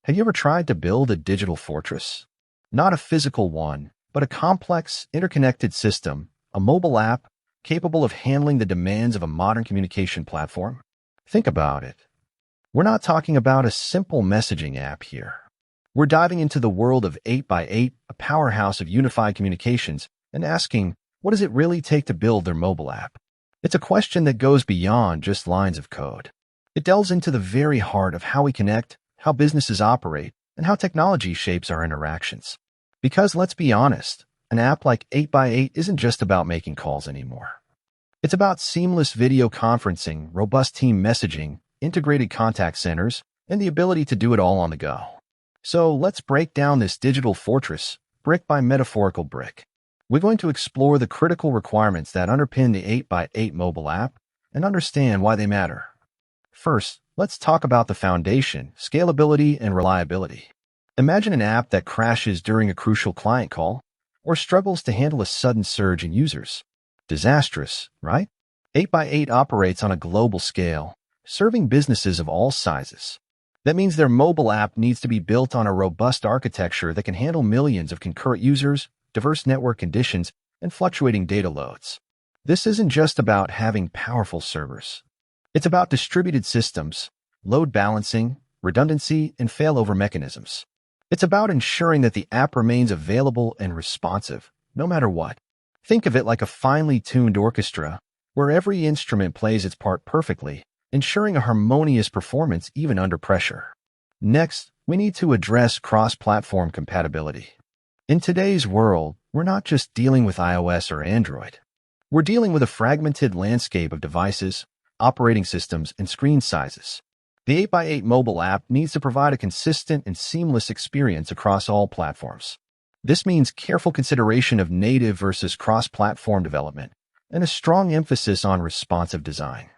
Have you ever tried to build a digital fortress? Not a physical one, but a complex, interconnected system, a mobile app capable of handling the demands of a modern communication platform? Think about it. We're not talking about a simple messaging app here. We're diving into the world of 8 by 8, a powerhouse of unified communications, and asking, what does it really take to build their mobile app? It's a question that goes beyond just lines of code. It delves into the very heart of how we connect, how businesses operate, and how technology shapes our interactions. Because let's be honest, an app like 8 by 8 isn't just about making calls anymore. It's about seamless video conferencing, robust team messaging, integrated contact centers, and the ability to do it all on the go. So let's break down this digital fortress, brick by metaphorical brick. We're going to explore the critical requirements that underpin the 8 by 8 mobile app and understand why they matter. First, let's talk about the foundation, scalability, and reliability. Imagine an app that crashes during a crucial client call or struggles to handle a sudden surge in users. Disastrous, right? 8 by 8 operates on a global scale, serving businesses of all sizes. That means their mobile app needs to be built on a robust architecture that can handle millions of concurrent users, diverse network conditions, and fluctuating data loads. This isn't just about having powerful servers. It's about distributed systems, load balancing, redundancy, and failover mechanisms. It's about ensuring that the app remains available and responsive, no matter what. Think of it like a finely tuned orchestra, where every instrument plays its part perfectly, ensuring a harmonious performance even under pressure. Next, we need to address cross-platform compatibility. In today's world, we're not just dealing with iOS or Android. We're dealing with a fragmented landscape of devices, operating systems, and screen sizes. The 8 by 8 mobile app needs to provide a consistent and seamless experience across all platforms. This means careful consideration of native versus cross-platform development and a strong emphasis on responsive design.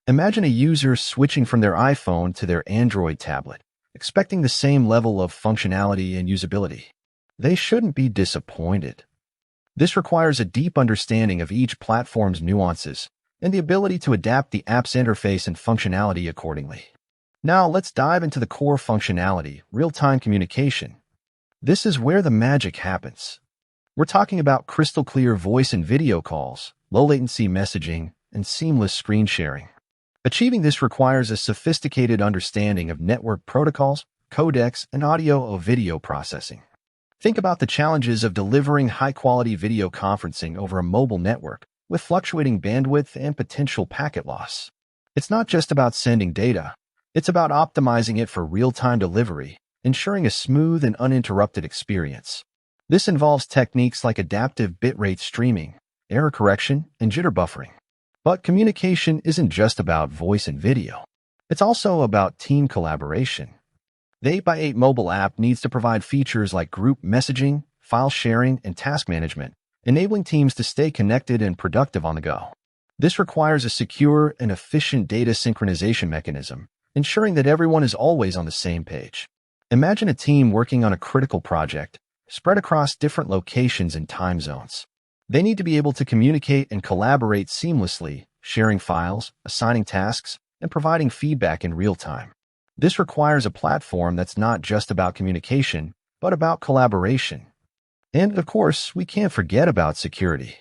Imagine a user switching from their iPhone to their Android tablet, expecting the same level of functionality and usability. They shouldn't be disappointed. This requires a deep understanding of each platform's nuances and the ability to adapt the app's interface and functionality accordingly. Now let's dive into the core functionality, real-time communication. This is where the magic happens. We're talking about crystal clear voice and video calls, low latency messaging, and seamless screen sharing. Achieving this requires a sophisticated understanding of network protocols, codecs, and audio-video processing. Think about the challenges of delivering high-quality video conferencing over a mobile network with fluctuating bandwidth and potential packet loss. It's not just about sending data. It's about optimizing it for real-time delivery, ensuring a smooth and uninterrupted experience. This involves techniques like adaptive bitrate streaming, error correction, and jitter buffering. But communication isn't just about voice and video. It's also about team collaboration. The 8 by 8 mobile app needs to provide features like group messaging, file sharing, and task management, enabling teams to stay connected and productive on the go. This requires a secure and efficient data synchronization mechanism, ensuring that everyone is always on the same page. Imagine a team working on a critical project, spread across different locations and time zones. They need to be able to communicate and collaborate seamlessly, sharing files, assigning tasks, and providing feedback in real time. This requires a platform that's not just about communication, but about collaboration. And of course, we can't forget about security.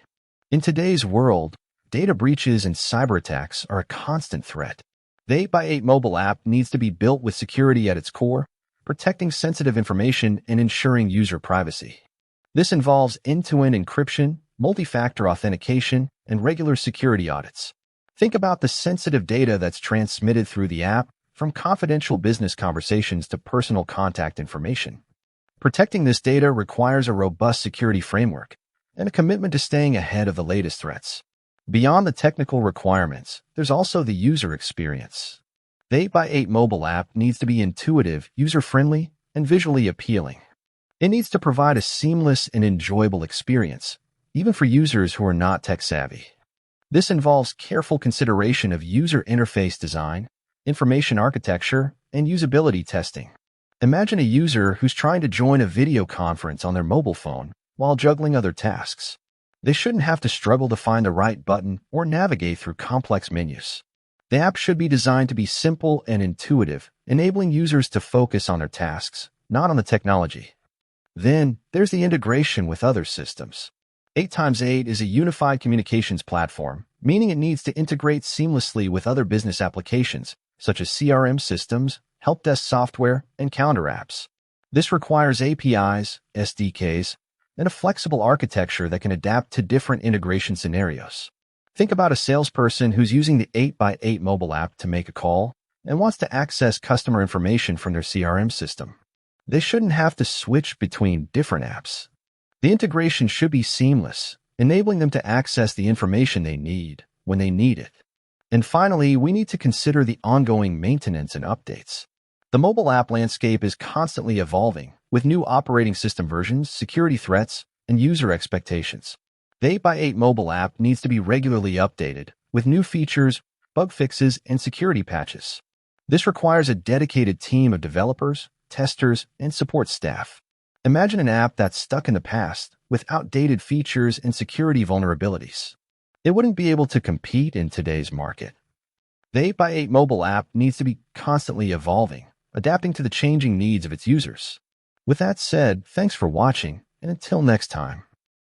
In today's world, data breaches and cyber attacks are a constant threat. The 8 by 8 mobile app needs to be built with security at its core, protecting sensitive information and ensuring user privacy. This involves end-to-end encryption, multi-factor authentication, and regular security audits. Think about the sensitive data that's transmitted through the app, from confidential business conversations to personal contact information. Protecting this data requires a robust security framework and a commitment to staying ahead of the latest threats. Beyond the technical requirements, there's also the user experience. The 8 by 8 mobile app needs to be intuitive, user-friendly, and visually appealing. It needs to provide a seamless and enjoyable experience, even for users who are not tech-savvy. This involves careful consideration of user interface design, information architecture, and usability testing. Imagine a user who's trying to join a video conference on their mobile phone while juggling other tasks. They shouldn't have to struggle to find the right button or navigate through complex menus. The app should be designed to be simple and intuitive, enabling users to focus on their tasks, not on the technology. Then, there's the integration with other systems. 8x8 is a unified communications platform, meaning it needs to integrate seamlessly with other business applications, such as CRM systems, help desk software, and calendar apps. This requires APIs, SDKs, and a flexible architecture that can adapt to different integration scenarios. Think about a salesperson who's using the 8x8 mobile app to make a call and wants to access customer information from their CRM system. They shouldn't have to switch between different apps. The integration should be seamless, enabling them to access the information they need when they need it. And finally, we need to consider the ongoing maintenance and updates. The mobile app landscape is constantly evolving, with new operating system versions, security threats, and user expectations. The 8x8 mobile app needs to be regularly updated, with new features, bug fixes, and security patches. This requires a dedicated team of developers, testers, and support staff. Imagine an app that's stuck in the past, with outdated features and security vulnerabilities. It wouldn't be able to compete in today's market. The 8x8 mobile app needs to be constantly evolving, adapting to the changing needs of its users. With that said, thanks for watching, and until next time.